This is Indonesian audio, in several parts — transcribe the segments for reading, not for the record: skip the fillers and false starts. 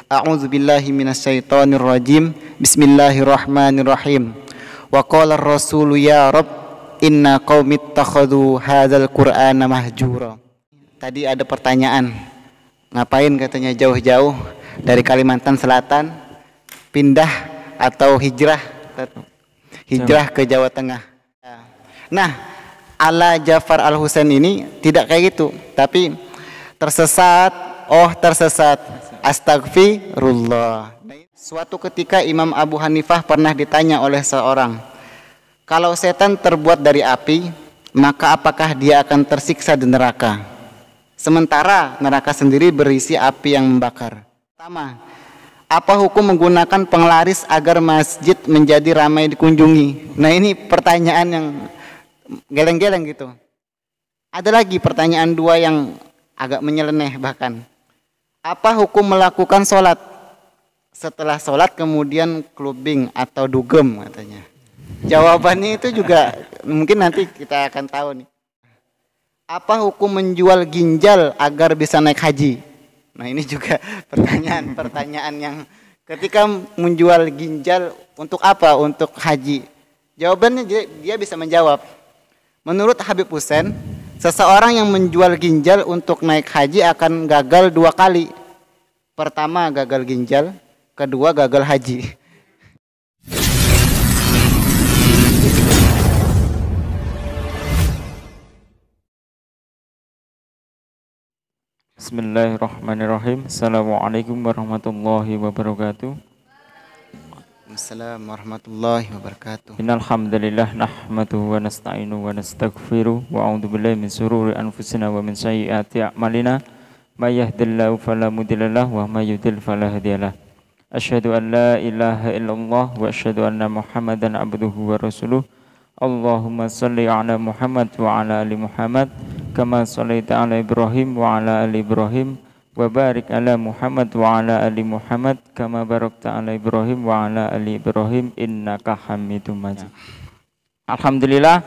A'udzu billahi minasyaitonir rajim. Bismillahirrahmanirrahim. Wa qala ar-rasulu ya Rabb inna qaumi ittakhadhu hadzal qur'ana mahjura. Tadi ada pertanyaan, ngapain katanya jauh-jauh dari Kalimantan Selatan pindah atau hijrah ke Jawa Tengah. Nah, ala Ja'far Al-Husain ini tidak kayak gitu, tapi tersesat, astagfirullah. Suatu ketika Imam Abu Hanifah pernah ditanya oleh seorang, kalau setan terbuat dari api, maka apakah dia akan tersiksa di neraka? Sementara neraka sendiri berisi api yang membakar. Pertama, apa hukum menggunakan penglaris agar masjid menjadi ramai dikunjungi? Nah, ini pertanyaan yang geleng-geleng gitu. Ada lagi pertanyaan dua yang agak menyeleneh bahkan. Apa hukum melakukan sholat setelah sholat kemudian clubbing atau dugem katanya? Jawabannya itu juga mungkin nanti kita akan tahu nih. Apa hukum menjual ginjal agar bisa naik haji? Nah, ini juga pertanyaan yang ketika menjual ginjal untuk apa? Untuk haji. Jawabannya dia bisa menjawab. Menurut Habib Hussein, seseorang yang menjual ginjal untuk naik haji akan gagal 2 kali. Pertama gagal ginjal, kedua gagal haji. Bismillahirrahmanirrahim. Assalamualaikum warahmatullahi wabarakatuh. Assalamualaikum warahmatullahi wabarakatuh. Innal hamdalillah nahmaduhu wa nasta'inuhu wa nastaghfiruh wa a'udzu billahi min shururi anfusina wa min sayyiati a'malina may yahdihillahu fala mudilla lahu wa may yudlil fala hadiyalah. Asyhadu an la ilaha illallah wa asyhadu anna Muhammadan abduhu wa rasuluh. Allahumma shalli ala Muhammad wa ala ali Muhammad kama shallaita ala Ibrahim wa ala ali Ibrahim wa barik ala Muhammad wa ala ali Muhammad kama barakta ala Ibrahim wa ala ali Ibrahim innaka Hamidum Majid. Alhamdulillah,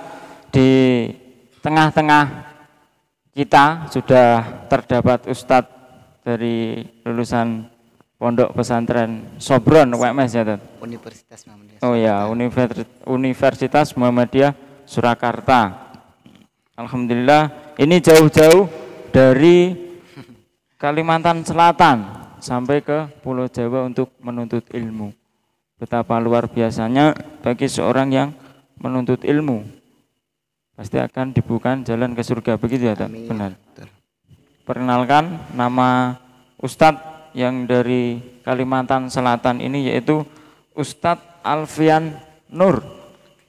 di tengah-tengah kita sudah terdapat ustadz dari lulusan Pondok Pesantren Sobron UMS ya, Tad? Universitas Muhammadiyah. Oh ya, Universitas Muhammadiyah Surakarta. Alhamdulillah, ini jauh-jauh dari Kalimantan Selatan sampai ke Pulau Jawa untuk menuntut ilmu. Betapa luar biasanya bagi seorang yang menuntut ilmu. Pasti akan dibuka jalan ke surga, begitu ya, Tad? Benar. Perkenalkan, nama Ustadz yang dari Kalimantan Selatan ini yaitu Ustadz Alfian Nur.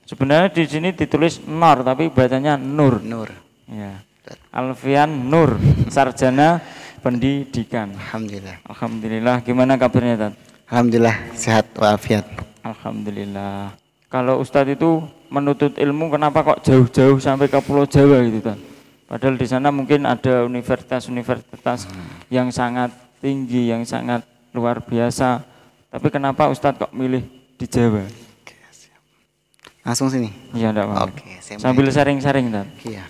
Sebenarnya di sini ditulis Nur tapi bacanya Nur. Nur. Ya. Alfian Nur, sarjana pendidikan. Alhamdulillah. Alhamdulillah. Gimana kabarnya, Tad? Alhamdulillah sehat walafiat. Alhamdulillah. Kalau Ustadz itu menuntut ilmu, kenapa kok jauh-jauh sampai ke Pulau Jawa gitu, Tad? Padahal di sana mungkin ada universitas-universitas yang sangat tinggi, yang sangat luar biasa. Tapi kenapa Ustadz kok milih di Jawa? Oke, siap. Langsung sini? Iya, enggak apa-apa. Oke, sambil sharing-sharing, Tad. Iya.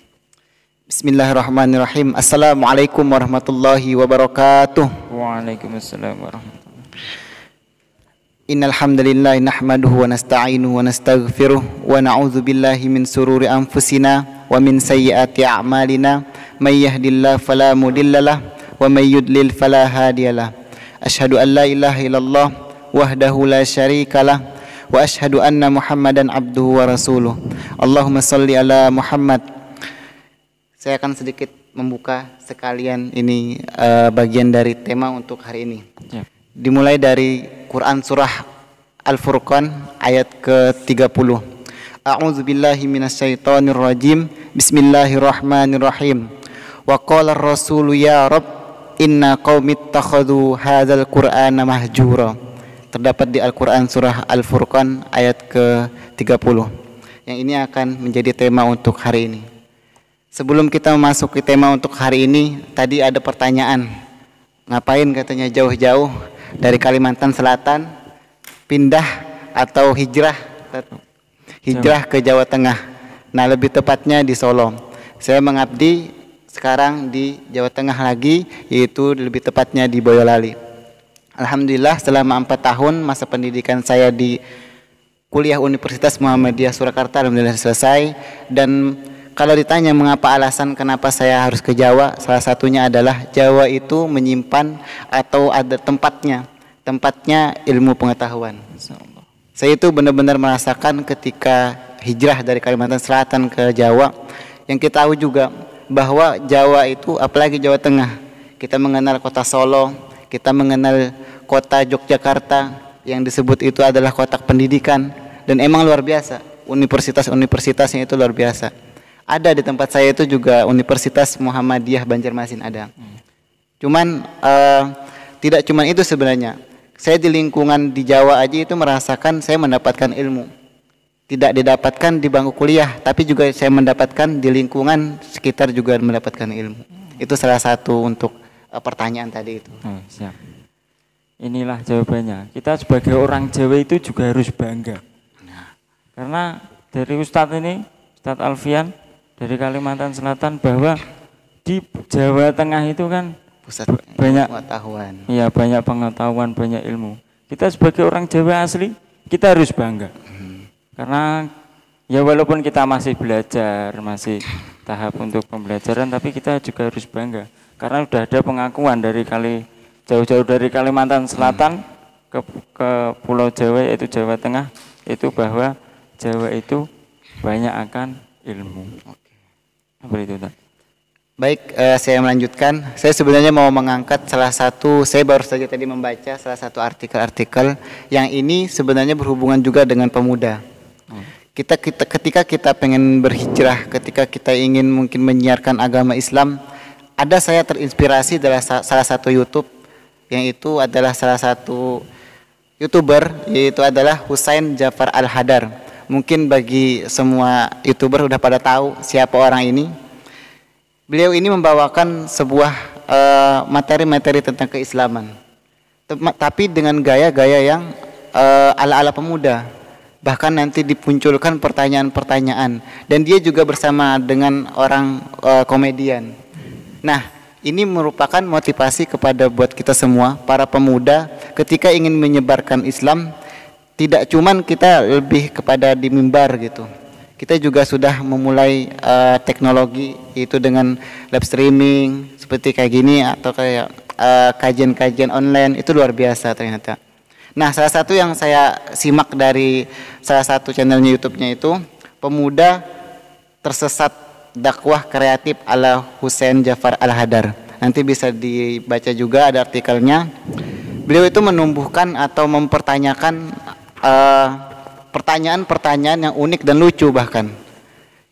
Bismillahirrahmanirrahim. Assalamualaikum warahmatullahi wabarakatuh. Waalaikumsalam warahmatullahi wabarakatuh. Innal hamdalillah nahmaduhu wa nasta'inuhu wa nastaghfiruh wa na'udzu billahi min sururi anfusina wa min sayyiati a'malina may yahdihillahu fala mudhillalah wa may yudlil fala hadiyalah. Asyhadu an la ilaha illallah wahdahu la syarikalah wa asyhadu anna Muhammadan abduhu wa rasuluh. Allahumma shalli ala Muhammad. Saya akan sedikit membuka sekalian ini bagian dari tema untuk hari ini. Ya. Dimulai dari Quran surah Al-Furqan ayat ke-30. A'udzu billahi minasyaitonir rajim. Bismillahirrahmanirrahim. Wa qala ar-rasulu ya Rabb inna qaumi ittakhadhu hadzal qur'ana mahjura. Terdapat di Al-Qur'an surah Al-Furqan ayat ke-30. Yang ini akan menjadi tema untuk hari ini. Sebelum kita memasuki tema untuk hari ini, tadi ada pertanyaan. Ngapain katanya jauh-jauh dari Kalimantan Selatan pindah atau hijrah ke Jawa Tengah. Nah, lebih tepatnya di Solo. Saya mengabdi sekarang di Jawa Tengah lagi, yaitu lebih tepatnya di Boyolali. Alhamdulillah selama 4 tahun masa pendidikan saya di kuliah Universitas Muhammadiyah Surakarta alhamdulillah selesai. Dan kalau ditanya mengapa alasan kenapa saya harus ke Jawa, salah satunya adalah Jawa itu menyimpan atau ada tempatnya ilmu pengetahuan. Saya itu benar-benar merasakan ketika hijrah dari Kalimantan Selatan ke Jawa, yang kita tahu juga bahwa Jawa itu, apalagi Jawa Tengah, kita mengenal kota Solo, kita mengenal kota Yogyakarta yang disebut itu adalah kotak pendidikan, dan emang luar biasa. Universitasnya itu luar biasa. Ada di tempat saya itu juga Universitas Muhammadiyah Banjarmasin ada. Cuman tidak cuman itu sebenarnya. Saya di lingkungan di Jawa aja itu merasakan saya mendapatkan ilmu. Tidak didapatkan di bangku kuliah, tapi juga saya mendapatkan di lingkungan sekitar juga mendapatkan ilmu. Itu salah satu untuk pertanyaan tadi itu. Siap. Inilah jawabannya. Kita sebagai orang Jawa itu juga harus bangga. Karena dari Ustadz ini, Ustadz Alfian dari Kalimantan Selatan, bahwa di Jawa Tengah itu kan pusat banyak pengetahuan. Iya, banyak pengetahuan, banyak ilmu. Kita sebagai orang Jawa asli, kita harus bangga. Karena ya walaupun kita masih belajar, masih tahap untuk pembelajaran, tapi kita juga harus bangga. Karena sudah ada pengakuan dari jauh-jauh dari Kalimantan Selatan ke Pulau Jawa yaitu Jawa Tengah, itu bahwa Jawa itu banyak akan ilmu. Seperti itu, Pak. Baik, saya melanjutkan. Saya sebenarnya mau mengangkat salah satu, saya baru saja tadi membaca salah satu artikel yang ini sebenarnya berhubungan juga dengan pemuda. Ketika kita pengen berhijrah, ketika kita ingin mungkin menyiarkan agama Islam, ada saya terinspirasi dari salah satu YouTube, yang itu adalah salah satu YouTuber, yaitu adalah Husain Jafar Al-Hadar. Mungkin bagi semua YouTuber udah pada tahu siapa orang ini. Beliau ini membawakan sebuah materi-materi tentang keislaman, tapi dengan gaya-gaya yang ala-ala pemuda. Bahkan nanti dipunculkan pertanyaan-pertanyaan, dan dia juga bersama dengan orang komedian. Nah, ini merupakan motivasi kepada buat kita semua, para pemuda, ketika ingin menyebarkan Islam, tidak cuman kita lebih kepada di mimbar gitu. Kita juga sudah memulai teknologi itu dengan live streaming seperti kayak gini, atau kayak kajian-kajian online, itu luar biasa ternyata. Nah, salah satu yang saya simak dari salah satu channelnya YouTube-nya itu, Pemuda Tersesat Dakwah Kreatif ala Husain Jafar Al-Hadar. Nanti bisa dibaca juga, ada artikelnya. Beliau itu menumbuhkan atau mempertanyakan pertanyaan-pertanyaan yang unik dan lucu bahkan.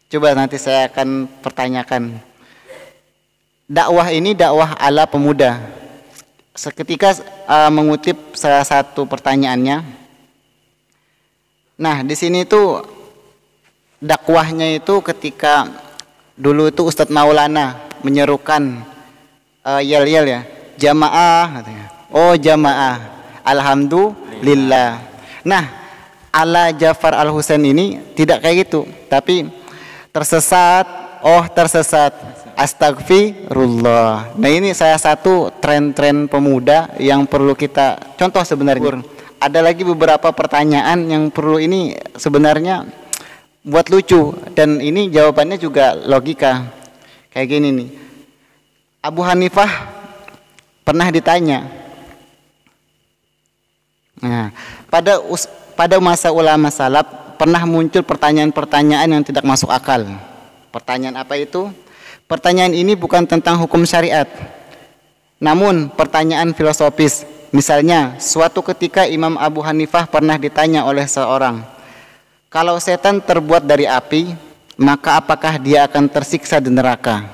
Coba nanti saya akan pertanyakan. Dakwah ini dakwah ala pemuda. Seketika mengutip salah satu pertanyaannya. Nah, di sini tuh dakwahnya itu ketika dulu itu Ustadz Maulana menyerukan yel-yel ya, jamaah katanya. Oh jamaah, alhamdulillah. Nah, ala Jafar Al-Husain ini tidak kayak gitu, tapi tersesat, oh tersesat, astagfirullah. Nah, ini salah satu tren-tren pemuda yang perlu kita contoh sebenarnya. Ada lagi beberapa pertanyaan yang perlu ini sebenarnya buat lucu, dan ini jawabannya juga logika. Kayak gini nih. Abu Hanifah pernah ditanya. Nah, pada masa ulama salaf pernah muncul pertanyaan-pertanyaan yang tidak masuk akal. Pertanyaan apa itu? Pertanyaan ini bukan tentang hukum syariat, namun pertanyaan filosofis. Misalnya, suatu ketika Imam Abu Hanifah pernah ditanya oleh seorang, kalau setan terbuat dari api, maka apakah dia akan tersiksa di neraka?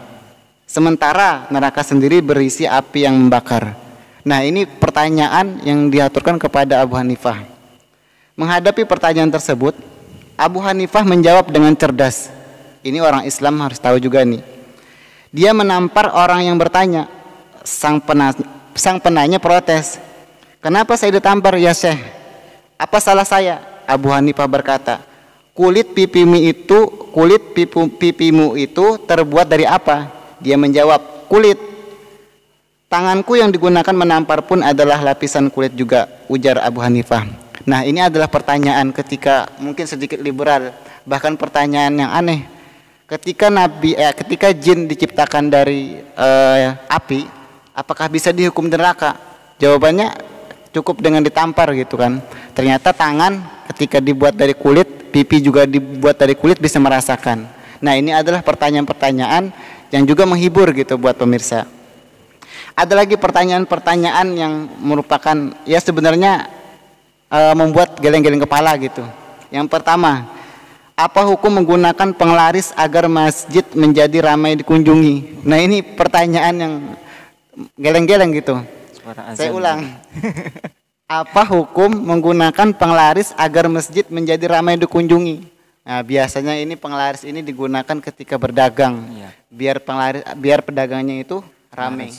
Sementara neraka sendiri berisi api yang membakar. Nah, ini pertanyaan yang diaturkan kepada Abu Hanifah. Menghadapi pertanyaan tersebut, Abu Hanifah menjawab dengan cerdas. Ini orang Islam harus tahu juga nih. Dia menampar orang yang bertanya. Sang penanya protes. Kenapa saya ditampar ya Syekh? Apa salah saya? Abu Hanifah berkata, kulit pipimu itu terbuat dari apa? Dia menjawab, kulit. Tanganku yang digunakan menampar pun adalah lapisan kulit juga, ujar Abu Hanifah. Nah, ini adalah pertanyaan ketika mungkin sedikit liberal, bahkan pertanyaan yang aneh. Ketika jin diciptakan dari api, apakah bisa dihukum neraka? Jawabannya cukup dengan ditampar gitu kan. Ternyata tangan ketika dibuat dari kulit, pipi juga dibuat dari kulit, bisa merasakan. Nah, ini adalah pertanyaan-pertanyaan yang juga menghibur gitu buat pemirsa. Ada lagi pertanyaan-pertanyaan yang merupakan ya sebenarnya membuat geleng-geleng kepala gitu. Yang pertama, apa hukum menggunakan penglaris agar masjid menjadi ramai dikunjungi? Nah, ini pertanyaan yang geleng-geleng gitu. Saya ulang. Apa hukum menggunakan penglaris agar masjid menjadi ramai dikunjungi? Nah, biasanya ini penglaris ini digunakan ketika berdagang, biar pedagangnya itu ramai.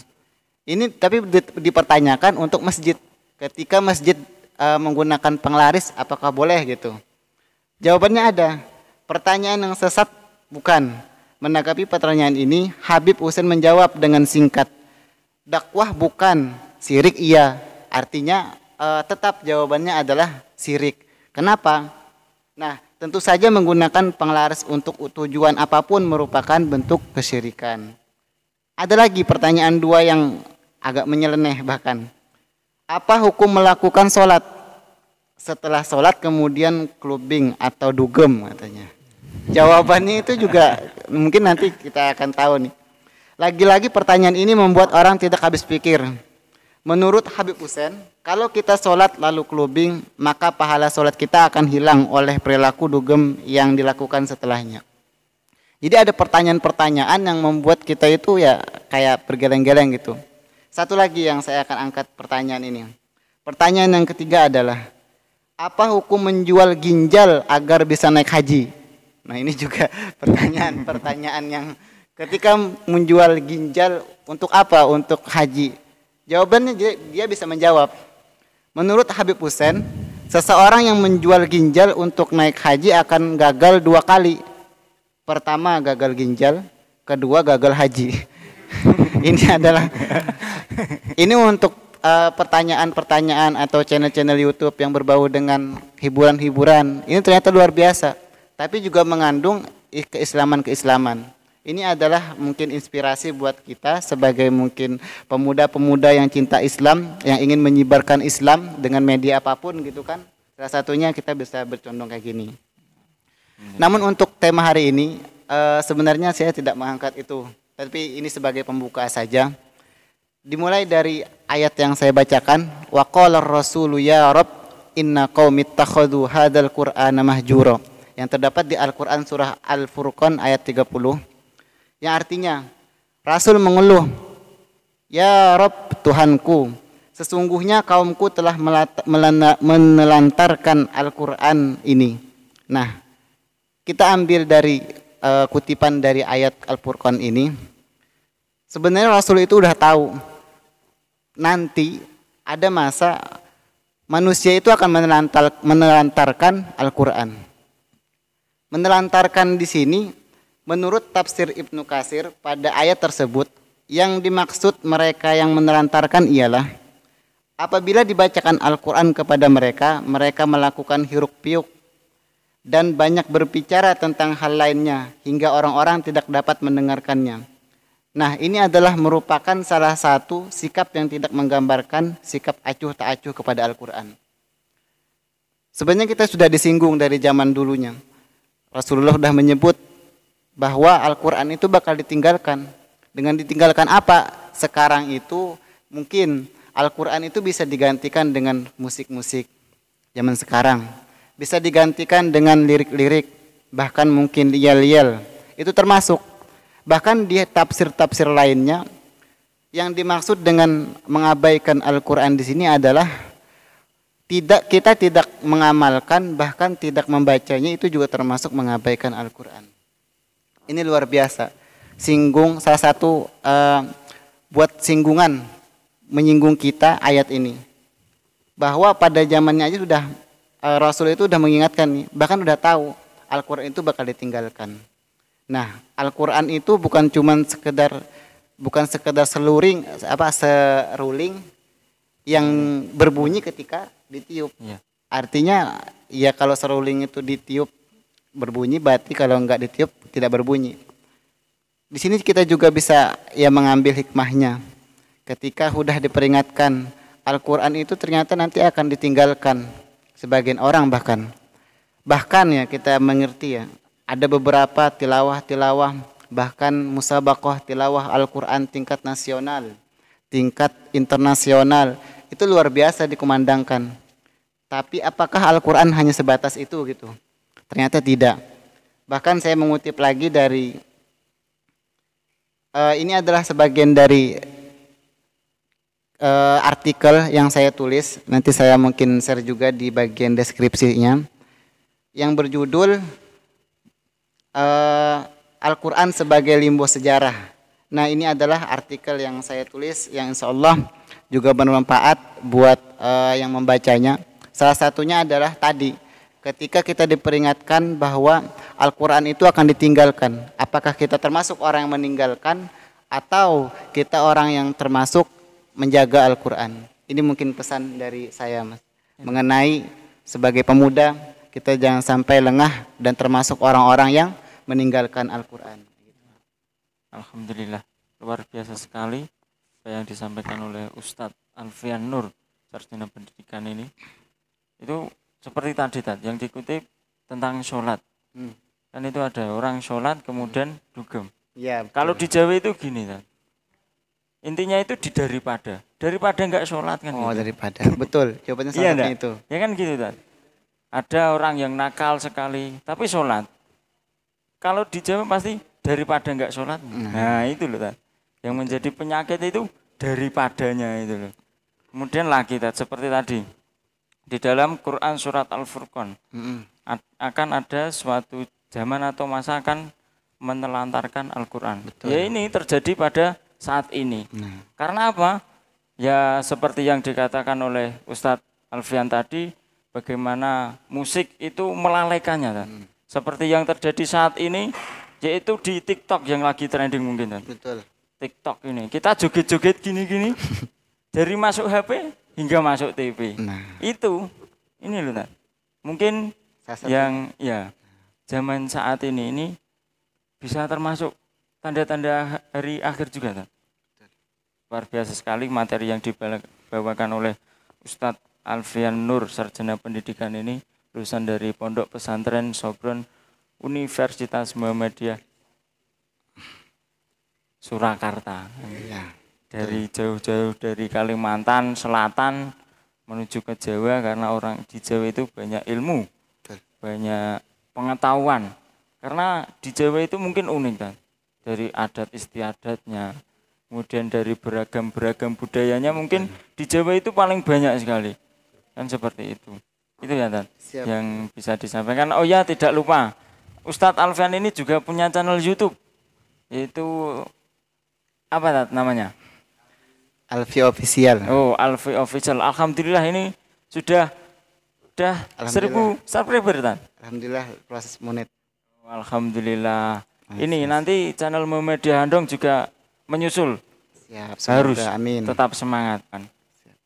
Ini tapi dipertanyakan untuk masjid. Ketika masjid menggunakan penglaris, apakah boleh gitu? Jawabannya ada. Pertanyaan yang sesat bukan. Menanggapi pertanyaan ini, Habib Husain menjawab dengan singkat, dakwah bukan, syirik iya. Artinya tetap jawabannya adalah syirik. Kenapa? Nah, tentu saja menggunakan penglaris untuk tujuan apapun merupakan bentuk kesyirikan. Ada lagi pertanyaan dua yang agak menyeleneh bahkan. Apa hukum melakukan sholat? Setelah sholat kemudian clubbing atau dugem katanya. Jawabannya itu juga mungkin nanti kita akan tahu nih. Lagi-lagi pertanyaan ini membuat orang tidak habis pikir. Menurut Habib Husain, kalau kita sholat lalu clubbing, maka pahala sholat kita akan hilang oleh perilaku dugem yang dilakukan setelahnya. Jadi ada pertanyaan-pertanyaan yang membuat kita itu ya kayak bergeleng-geleng gitu. Satu lagi yang saya akan angkat pertanyaan ini. Pertanyaan yang ketiga adalah, apa hukum menjual ginjal agar bisa naik haji? Nah, ini juga pertanyaan yang ketika menjual ginjal untuk apa? Untuk haji. Jawabannya dia bisa menjawab. Menurut Habib Husain, seseorang yang menjual ginjal untuk naik haji akan gagal 2 kali. Pertama gagal ginjal, kedua gagal haji. Ini untuk pertanyaan-pertanyaan atau channel-channel YouTube yang berbau dengan hiburan-hiburan. Ini ternyata luar biasa, tapi juga mengandung keislaman-keislaman. Ini adalah mungkin inspirasi buat kita sebagai mungkin pemuda-pemuda yang cinta Islam, yang ingin menyebarkan Islam dengan media apapun gitu kan. Salah satunya kita bisa bercondong kayak gini. Namun untuk tema hari ini sebenarnya saya tidak mengangkat itu, tapi ini sebagai pembuka saja. Dimulai dari ayat yang saya bacakan, wa qala ar-rasulu ya rab inna qaumi ittakhadhu hadzal qur'ana mahjura, yang terdapat di Al-Qur'an surah Al-Furqan ayat 30, yang artinya Rasul mengeluh, ya Rabb Tuhanku, sesungguhnya kaumku telah menelantarkan Al-Qur'an ini. Nah, kita ambil dari kutipan dari ayat Al-Furqan ini. Sebenarnya Rasul itu udah tahu nanti ada masa manusia itu akan menelantarkan Al-Qur'an. Menelantarkan di sini menurut tafsir Ibnu Katsir pada ayat tersebut, yang dimaksud mereka yang menelantarkan ialah apabila dibacakan Al-Qur'an kepada mereka, mereka melakukan hiruk piuk dan banyak berbicara tentang hal lainnya hingga orang-orang tidak dapat mendengarkannya. Nah, ini adalah merupakan salah satu sikap yang tidak menggambarkan sikap acuh tak acuh kepada Al-Qur'an. Sebenarnya kita sudah disinggung dari zaman dulunya. Rasulullah sudah menyebut bahwa Al-Qur'an itu bakal ditinggalkan. Dengan ditinggalkan apa? Sekarang itu mungkin Al-Qur'an itu bisa digantikan dengan musik-musik zaman sekarang. Bisa digantikan dengan lirik-lirik, bahkan mungkin yel-yel. Itu termasuk. Bahkan di tafsir-tafsir lainnya yang dimaksud dengan mengabaikan Al-Qur'an di sini adalah kita tidak mengamalkan, bahkan tidak membacanya, itu juga termasuk mengabaikan Al-Qur'an. Ini luar biasa. Salah satu buat singgungan, menyinggung kita ayat ini. Bahwa pada zamannya aja sudah Rasul itu sudah mengingatkan nih, bahkan sudah tahu Al-Qur'an itu bakal ditinggalkan. Nah, Al-Qur'an itu bukan cuma sekedar bukan sekedar seruling yang berbunyi ketika ditiup. Iya. Artinya ya kalau seruling itu ditiup berbunyi, berarti kalau enggak ditiup tidak berbunyi. Di sini kita juga bisa ya mengambil hikmahnya. Ketika sudah diperingatkan, Al-Quran itu ternyata nanti akan ditinggalkan sebagian orang bahkan. Bahkan ya kita mengerti ya, ada beberapa tilawah, bahkan musabaqah tilawah Al-Quran tingkat nasional, tingkat internasional, itu luar biasa dikumandangkan. Tapi apakah Al-Quran hanya sebatas itu gitu? Ternyata tidak. Bahkan saya mengutip lagi dari ini adalah sebagian dari artikel yang saya tulis. Nanti saya mungkin share juga di bagian deskripsinya, yang berjudul Al-Quran sebagai limbo sejarah. Nah, ini adalah artikel yang saya tulis yang insya Allah juga bermanfaat buat yang membacanya. Salah satunya adalah tadi, ketika kita diperingatkan bahwa Al-Quran itu akan ditinggalkan. Apakah kita termasuk orang yang meninggalkan atau kita orang yang termasuk menjaga Al-Quran? Ini mungkin pesan dari saya, Mas. Mengenai sebagai pemuda, kita jangan sampai lengah dan termasuk orang-orang yang meninggalkan Al-Quran. Alhamdulillah, luar biasa sekali apa yang disampaikan oleh Ustadz Alfian Nur, sarjana pendidikan ini. Itu seperti tadi yang dikutip tentang sholat. Kan itu ada orang sholat kemudian dugem. Ya, kalau di Jawa itu gini kan. Intinya itu di daripada enggak sholat kan. Oh, gitu. daripada. Betul, jawabannya salah satunya itu. Ya kan gitu kan. Ada orang yang nakal sekali tapi sholat. Kalau di Jawa pasti daripada enggak sholat. Nah itu loh kan. Yang menjadi penyakit itu daripadanya itu loh. Kemudian lagi seperti tadi. Di dalam Quran surat Al-Furqan akan ada suatu zaman atau masa akan menelantarkan Al-Quran. Ya ini terjadi pada saat ini. Karena apa? Ya seperti yang dikatakan oleh Ustadz Alfian tadi, bagaimana musik itu melalaikannya. Seperti yang terjadi saat ini, yaitu di TikTok yang lagi trending mungkin. Betul. TikTok ini, kita joget-joget gini-gini, dari masuk HP hingga masuk TV. Itu, ini loh. Mungkin yang ya zaman saat ini bisa termasuk tanda-tanda hari akhir juga. Luar biasa sekali materi yang dibawakan oleh Ustadz Alfian Nur, sarjana pendidikan ini, lulusan dari Pondok Pesantren Sobron Universitas Muhammadiyah Surakarta. Ya. Dari jauh-jauh dari Kalimantan Selatan menuju ke Jawa, karena orang di Jawa itu banyak ilmu, banyak pengetahuan. Karena di Jawa itu mungkin unik kan, dari adat istiadatnya, kemudian dari beragam budayanya mungkin di Jawa itu paling banyak sekali. Kan seperti itu. Itu ya Tan, yang bisa disampaikan. Oh ya, tidak lupa, Ustadz Alfian ini juga punya channel YouTube, yaitu apa Tan namanya? Alfi Official. Oh, Alfi Official. Alhamdulillah ini sudah 1000 subscriber Tan. Alhamdulillah proses monet. Alhamdulillah. Ini nanti channel Muhammadiyah Handong juga menyusul. Siap, harus amin. Tetap semangat kan.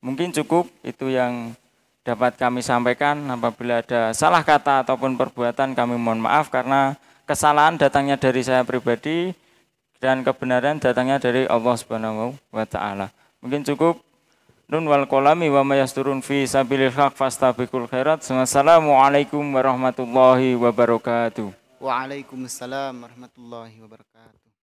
Mungkin cukup itu yang dapat kami sampaikan. Apabila ada salah kata ataupun perbuatan kami mohon maaf, karena kesalahan datangnya dari saya pribadi dan kebenaran datangnya dari Allah Subhanahu wa taala. Mungkin cukup. Nun wal qalami wa may yasturun fi sabilil haq fastabiqul khairat. Wassalamualaikum warahmatullahi wabarakatuh. Waalaikumsalam warahmatullahi wabarakatuh.